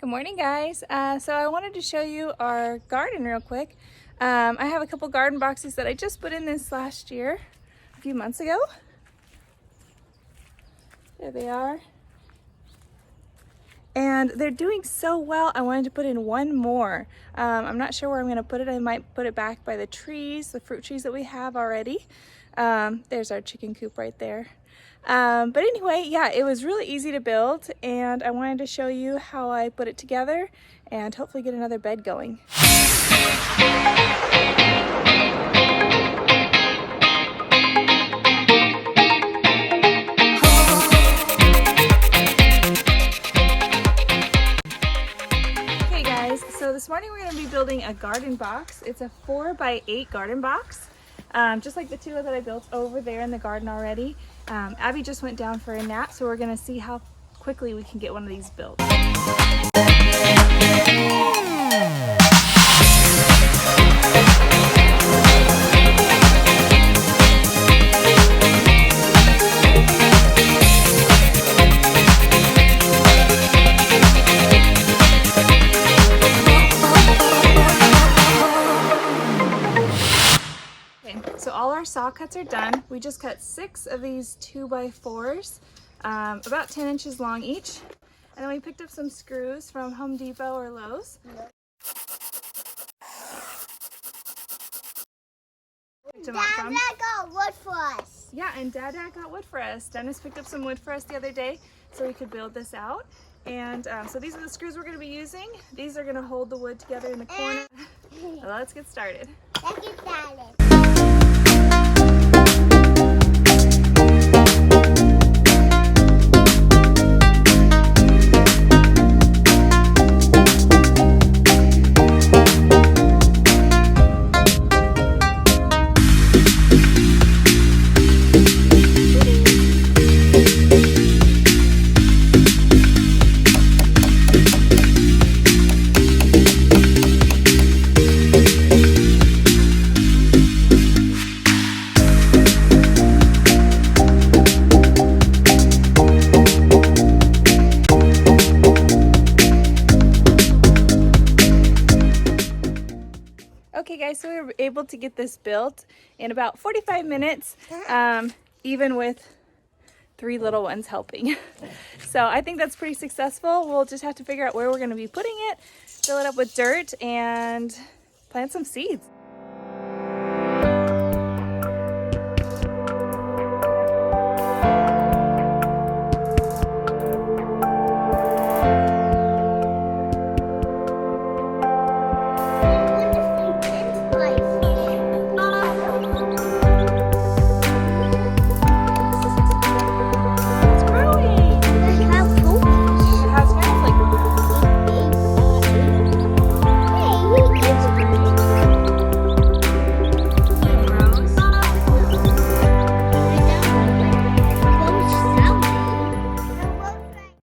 Good morning, guys. So I wanted to show you our garden real quick. I have a couple garden boxes that I just put in this last year, a few months ago. There they are. And they're doing so well, I wanted to put in one more. I'm not sure where I'm going to put it. I might put it back by the trees, the fruit trees that we have already. There's our chicken coop right there. But anyway, yeah, it was really easy to build, and I wanted to show you how I put it together and hopefully get another bed going. Okay guys, so this morning we're going to be building a garden box. It's a 4x8 garden box. Just like the two that I built over there in the garden already. Abby just went down for a nap, so we're gonna see how quickly we can get one of these built. So all our saw cuts are done. We just cut 6 of these 2x4s, about 10 inches long each. And then we picked up some screws from Home Depot or Lowe's. Dad got wood for us. Yeah, and Dad got wood for us. Dennis picked up some wood for us the other day so we could build this out. And so these are the screws we're going to be using. These are going to hold the wood together in the corner. Well, let's get started. Let's get started. Okay guys, so we were able to get this built in about 45 minutes, even with 3 little ones helping. So I think that's pretty successful. We'll just have to figure out where we're going to be putting it, fill it up with dirt, and plant some seeds.